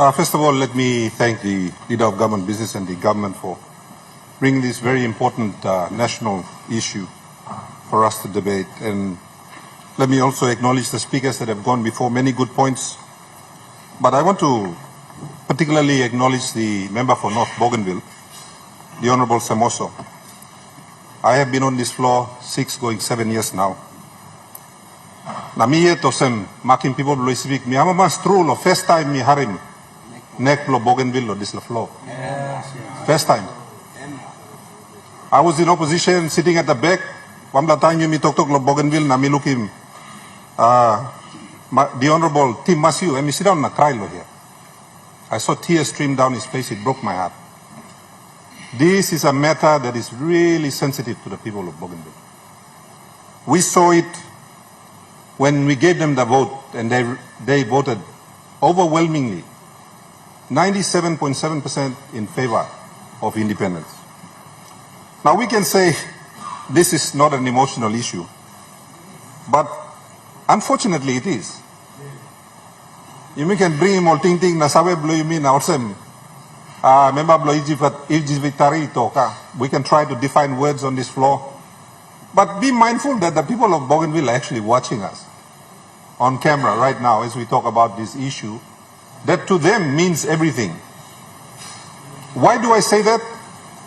First of all, let me thank the Leader of Government Business and the government for bringing this very important national issue for us to debate. And let me also acknowledge the speakers that have gone before, many good points. But I want to particularly acknowledge the member for North Bougainville, the Honorable Samoso. I have been on this floor 6 going 7 years now. Na mi tosem making people lo speak mi ama mas true lo first time mi harim nek lo Bougainville lo this la floor. First time. I was in opposition sitting at the back. Wamla time mi talk lo Bougainville na mi look him the Honorable Tim Masiu and me sit down na cry lo here. I saw tears stream down his face. It broke my heart. This is a matter that is really sensitive to the people of Bougainville. We saw it when we gave them the vote, and they voted overwhelmingly, 97.7% in favor of independence. Now we can say this is not an emotional issue, but unfortunately it is. You can bring him all ting na sabe blow you mean awesome. Member blow Ijivitari toka. We can try to define words on this floor, but be mindful that the people of Bougainville are actually watching us on camera right now as we talk about this issue, that to them means everything. Why do I say that?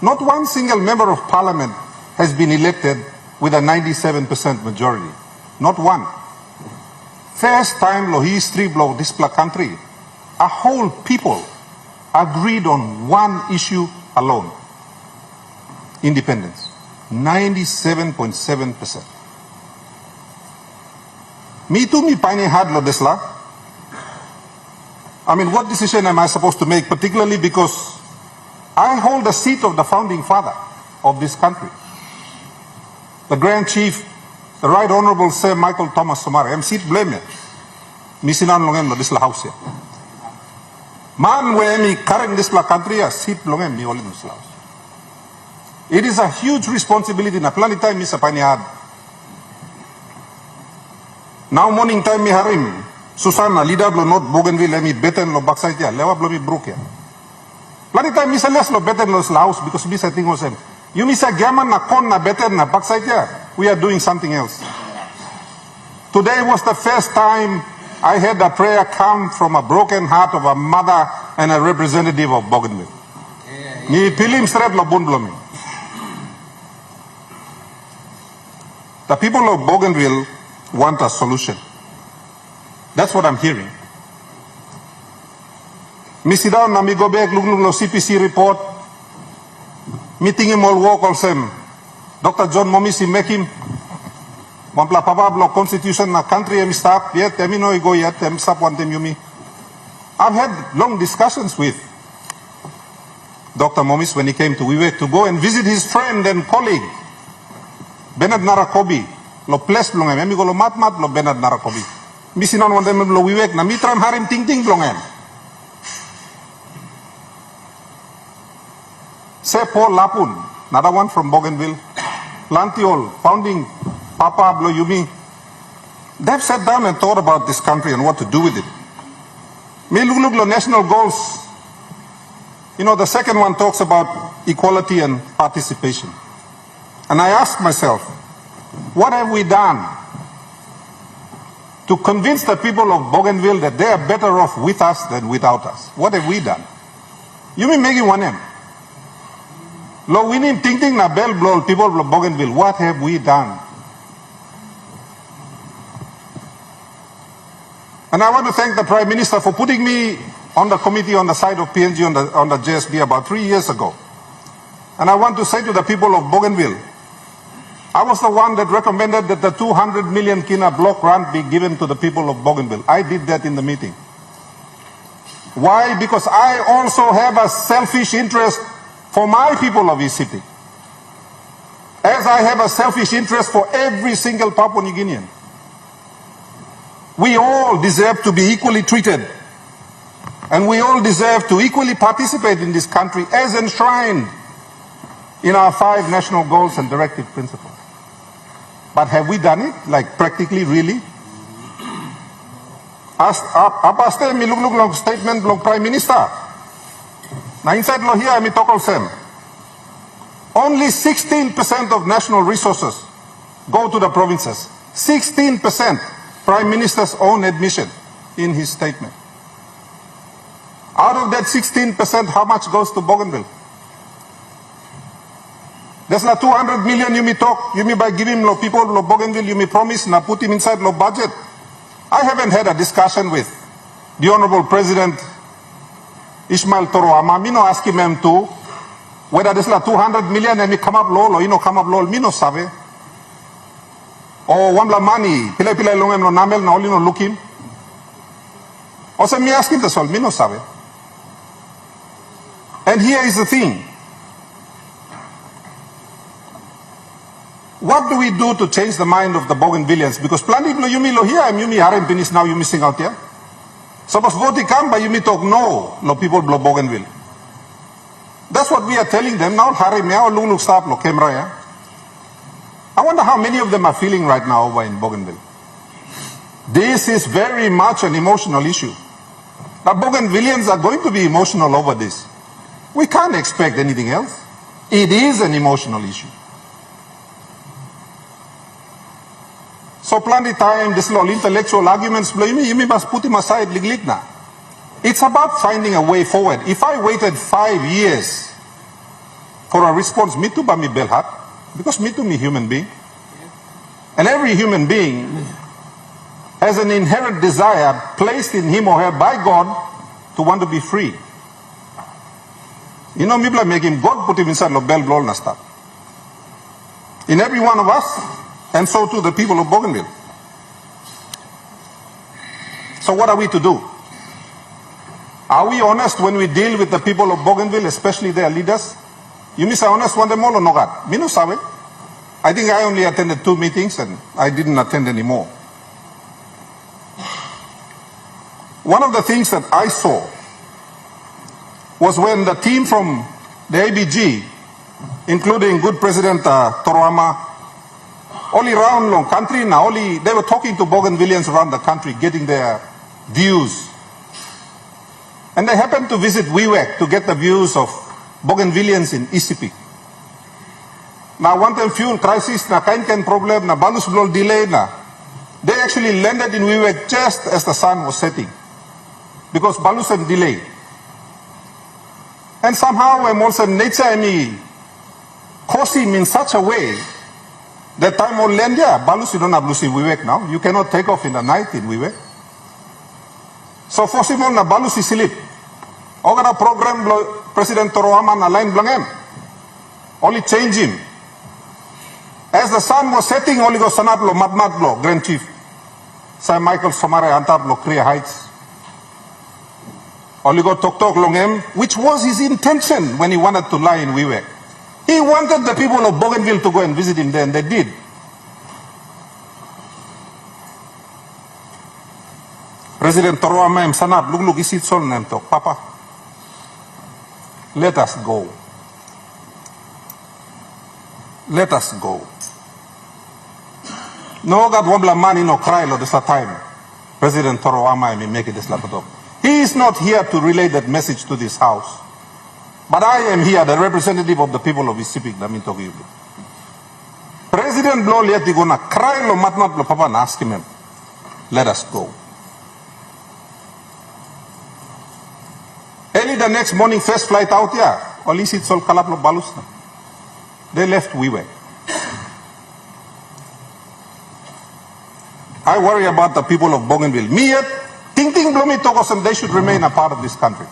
Not one single member of parliament has been elected with a 97% majority. Not one. First time lo history blow this country, a whole people agreed on one issue alone. Independence. 97.7%. Me too, me finding hard lo desla. I mean, what decision am I supposed to make, particularly because I hold the seat of the founding father of this country. The Grand Chief, the Right Honorable Sir Michael Thomas Somare. I'm seat blame. Me sinan longem lo desla house here. Man we me carrying this country seat longem me all in this house. It is a huge responsibility na plan time mi sa finding hard. Now morning time mi harim, Susana, leader lo not Bougainville, mi beten lo backside ya, lewa lo mi brook ya. Lani time mi sa les lo beten lo house because mi sa tingos em. You mi sa gaman na kon na beten na backside ya, we are doing something else. Today was the first time I had a prayer come from a broken heart of a mother and a representative of Bougainville. Ni pilim sred lo bun blomi. The people of Bougainville want a solution. That's what I'm hearing. Me sit down na me go back look lo CPC report. Meeting him all walk all same. Dr. John Momisi make him Wampla papa block constitution na country em stop yet em no go yet em stop one them yumi. I've had long discussions with Dr. Momis when he came to Wewak to go and visit his friend and colleague Bernard Narakobi. Lo ples blongem, emi go lo mat lo Bernard Narakobi. Mi sinon one them lo Wewak na mitram harim ting blongem. Say Paul Lapun, another one from Bougainville, Lantiol, founding Papa Blo Yumi. They've sat down and thought about this country and what to do with it. Me look lo national goals. You know, the second one talks about equality and participation. And I ask myself, what have we done to convince the people of Bougainville that they are better off with us than without us? What have we done? You mean making one name? Lo winning ting na bell blow people of Bougainville. What have we done? And I want to thank the Prime Minister for putting me on the committee on the side of PNG on the JSB about 3 years ago. And I want to say to the people of Bougainville, I was the one that recommended that the 200 million kina block grant be given to the people of Bougainville. I did that in the meeting. Why? Because I also have a selfish interest for my people of this city. As I have a selfish interest for every single Papua New Guinean. We all deserve to be equally treated. And we all deserve to equally participate in this country as enshrined in our 5 national goals and directive principles. But have we done it? Like practically, really? Apa ste mi luglug long statement long Prime Minister. Na inside lo here mi tokol sem. Only 16% of national resources go to the provinces. 16%. Prime Minister's own admission in his statement. Out of that 16%, how much goes to Bougainville? There's na 200 million you may talk, you may by giving lo people lo Bougainville, you may promise na put him inside lo budget. I haven't had a discussion with the Honorable President Ismail Toroama. Me no ask him to whether there's la 200 million and me come up low or you know come up low, me no sabe. Or wambla money, pila long no namel na only no looking. Or say me ask him the sol, me no sabe. And here is the thing. What do we do to change the mind of the Bougainvilleans? Because plenty of you lo here, you me harem finish now, you missing out here. Suppose vote come, but you me talk no, lo people blow Bougainville. That's what we are telling them now. Harem ya, look stop lo camera ya. I wonder how many of them are feeling right now over in Bougainville. This is very much an emotional issue. The Bougainvilleans are going to be emotional over this. We can't expect anything else. It is an emotional issue. So plenty time, this little intellectual arguments, you must put him aside, ligligna. It's about finding a way forward. If I waited 5 years for a response, me too, by me belhat, because me too, me human being. And every human being has an inherent desire placed in him or her by God to want to be free. You know, me make him, God put him inside the bell blow na stop. In every one of us, and so too the people of Bougainville. So what are we to do? Are we honest when we deal with the people of Bougainville, especially their leaders? You miss honest one them all or no God? Me no sabe. I think I only attended 2 meetings and I didn't attend any more. One of the things that I saw was when the team from the ABG, including good President Toroama, all around long country now, they were talking to Bougainvilleans around the country, getting their views. And they happened to visit Wewak to get the views of Bougainvilleans in Isipik. Now, one time fuel crisis, na kain problem, na balus blol delay na. They actually landed in Wewak just as the sun was setting, because balus and delay. And somehow, I'm also nature me cause him in such a way that time on land, yeah, balus you don't have lucy Wewak now. You cannot take off in the night in Wewak. So for Simon na balus is sleep. Ogara program President Toroama na line blangem. Only change him. As the sun was setting, only go sanat lo madmat lo, Grand Chief. Sir Michael Somare antar lo Korea Heights. Only go tok longem, which was his intention when he wanted to lie in Wewak. He wanted the people of Bougainville to go and visit him there, and they did. President Toroama em sanat lug isit sol nem tok, Papa, let us go. Let us go. No God wambla money no cry lo this time. President Toroama may make it this laptop. He is not here to relay that message to this house. But I am here, the representative of the people of Isipik, Damintogi. President Blow liati gonna cry lo matmat lo Papa na ask him. Let us go. Early the next morning, first flight out, yeah. Olis it's all kalap lo balus na. They left Wewak. I worry about the people of Bougainville. Me yet, ting blomi tokosem, they should remain a part of this country.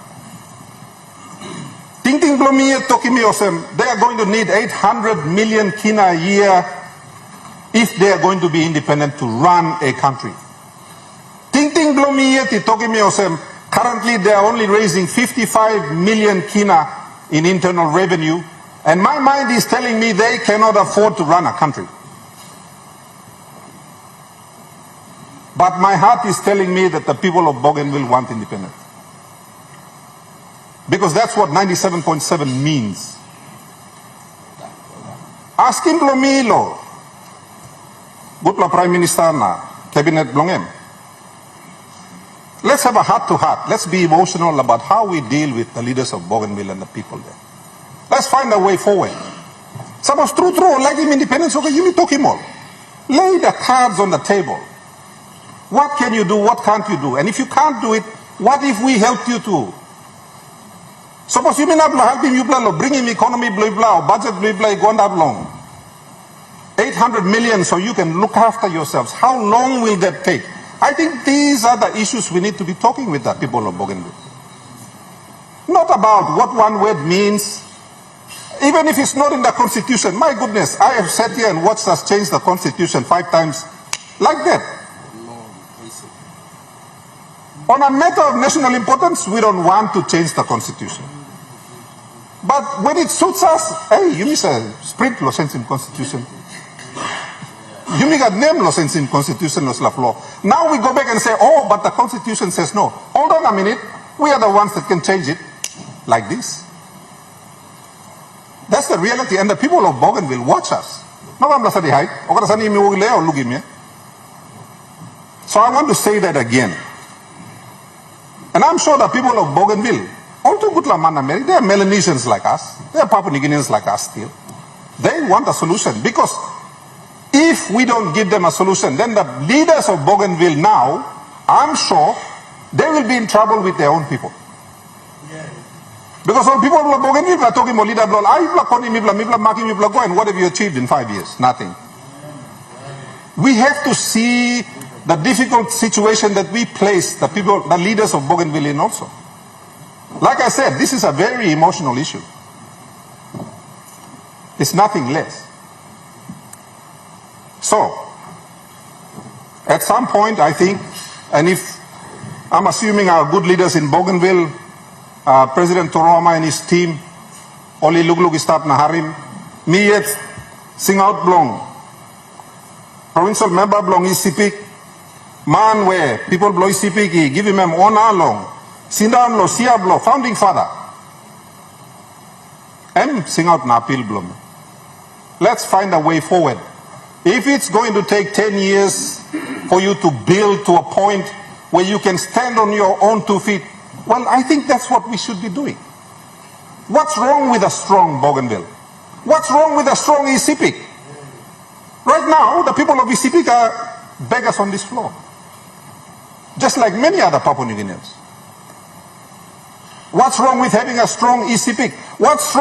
Ting blomi yet tokimi osem, they are going to need 800 million kina a year if they are going to be independent to run a country. Ting blomi yet tokimi osem, currently they are only raising 55 million kina in internal revenue. And my mind is telling me they cannot afford to run a country. But my heart is telling me that the people of Bougainville want independence. Because that's what 97.7 means. Ask him Blomilo. Good Prime Minister na Cabinet Blongem. Let's have a heart-to-heart. Let's be emotional about how we deal with the leaders of Bougainville and the people there. Let's find a way forward. Suppose true, like him independence, okay, you need to talk him all. Lay the cards on the table. What can you do? What can't you do? And if you can't do it, what if we help you to? Suppose you may not help him, you bring him economy, blah, blah, budget, blah, blah, go on that long. 800 million so you can look after yourselves. How long will that take? I think these are the issues we need to be talking with the people of Bougainville. Not about what one word means. Even if it's not in the constitution, my goodness, I have sat here and watched us change the constitution 5 times like that. On a matter of national importance, we don't want to change the constitution. But when it suits us, hey, you miss a sprint lo sense in constitution. You make a name lo sense in constitution lo law. Now we go back and say, oh, but the constitution says no. Hold on a minute. We are the ones that can change it like this. That's the reality. And the people of Bougainville watch us. So I want to say that again. And I'm sure the people of Bougainville, they are Melanesians like us. They are Papua New Guineans like us still. They want a solution, because if we don't give them a solution, then the leaders of Bougainville now, I'm sure, they will be in trouble with their own people. Because all people of Bougainville are talking about leader, and what have you achieved in 5 years? Nothing. We have to see the difficult situation that we place the people, the leaders of Bougainville in also. Like I said, this is a very emotional issue. It's nothing less. So, at some point, I think, and if I'm assuming our good leaders in Bougainville, President Toroma and his team, Oli Luglug start Naharim, me yet sing out blong, provincial member blong isipik, man where people blow isipik, give him honor long, sindam lo siablo, founding father. And sing out na appeal blom. Let's find a way forward. If it's going to take 10 years for you to build to a point where you can stand on your own 2 feet, well, I think that's what we should be doing. What's wrong with a strong Bougainville? What's wrong with a strong Isipik? Right now, the people of Isipik are beggars on this floor, just like many other Papua New Guineans. What's wrong with having a strong Isipik? What's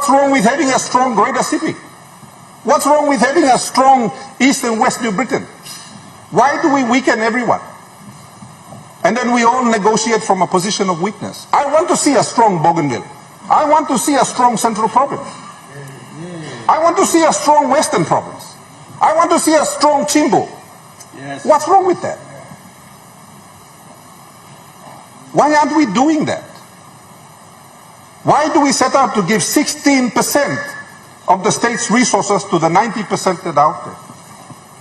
wrong with having a strong Greater Isipik? What's wrong with having a strong East and West New Britain? Why do we weaken everyone? And then we all negotiate from a position of weakness. I want to see a strong Bougainville. I want to see a strong Central Province. I want to see a strong Western Province. I want to see a strong Chimbo. Yes. What's wrong with that? Why aren't we doing that? Why do we set out to give 16% of the state's resources to the 90% that are out there?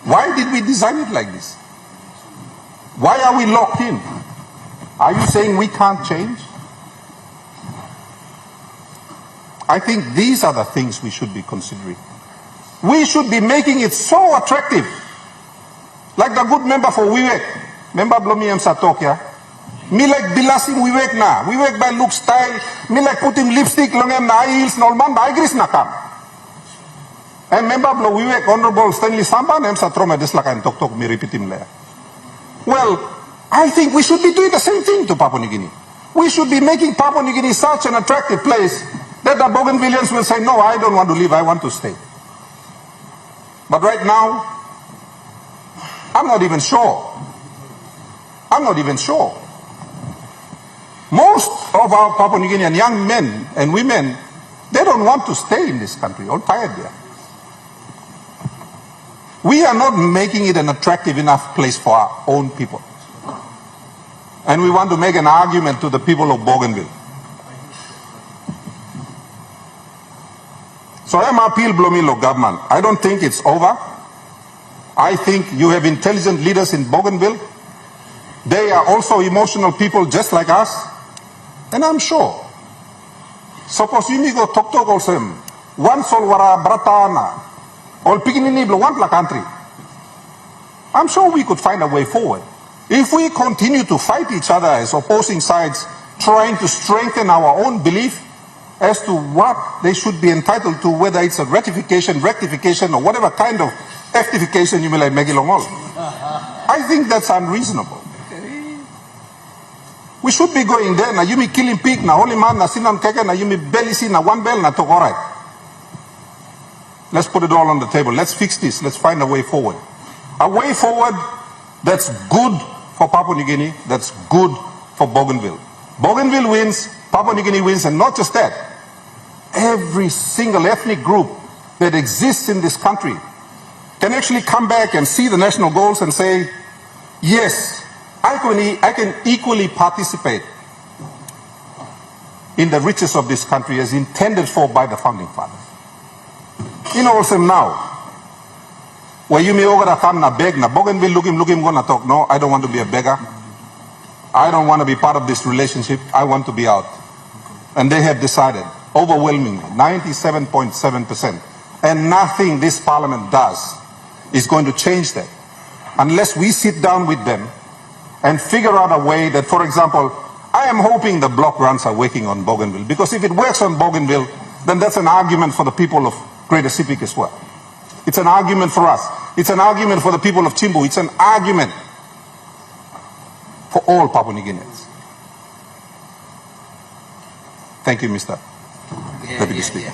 Why did we design it like this? Why are we locked in? Are you saying we can't change? I think these are the things we should be considering. We should be making it so attractive. Like the good member for Wewak, member Blomi M. Satokya. Me like bilasing Wewak na. Wewak by look style. Me like putting lipstick longem na heels nolman ba igris na kam. And member Blo Wewak Honorable Stanley Samban M. Satroma dislakan tok me repeat him there. Well, I think we should be doing the same thing to Papua New Guinea. We should be making Papua New Guinea such an attractive place that the Bougainvilleans will say, no, I don't want to leave, I want to stay. But right now, I'm not even sure. I'm not even sure. Most of our Papua New Guinean young men and women, they don't want to stay in this country, all tired there. We are not making it an attractive enough place for our own people. And we want to make an argument to the people of Bougainville. So I am appeal Blomilo government. I don't think it's over. I think you have intelligent leaders in Bougainville. They are also emotional people just like us. And I'm sure. Suppose you go talk also. One sol wara bratana. All Pikinini want la country. I'm sure we could find a way forward. If we continue to fight each other as opposing sides, trying to strengthen our own belief as to what they should be entitled to, whether it's a ratification, rectification, or whatever kind of rectification you may like Megilongol, I think that's unreasonable. We should be going there, na yumi killing pig, na holy man, na sinam keke, na yumi belly sin, na one bell, na talk, all right. Let's put it all on the table. Let's fix this. Let's find a way forward. A way forward that's good for Papua New Guinea, that's good for Bougainville. Bougainville wins, Papua New Guinea wins, and not just that. Every single ethnic group that exists in this country can actually come back and see the national goals and say, yes, I can equally participate in the riches of this country as intended for by the founding fathers. You know, also now, where you may over come na beg na Bougainville looking gonna talk. No, I don't want to be a beggar. I don't want to be part of this relationship. I want to be out. And they have decided, overwhelmingly, 97.7%. And nothing this parliament does is going to change that. Unless we sit down with them and figure out a way that, for example, I am hoping the block runs are working on Bougainville. Because if it works on Bougainville, then that's an argument for the people of Greater Sepik as well. It's an argument for us. It's an argument for the people of Chimbu. It's an argument for all Papua New Guineans. Thank you, Mr. Deputy Speaker.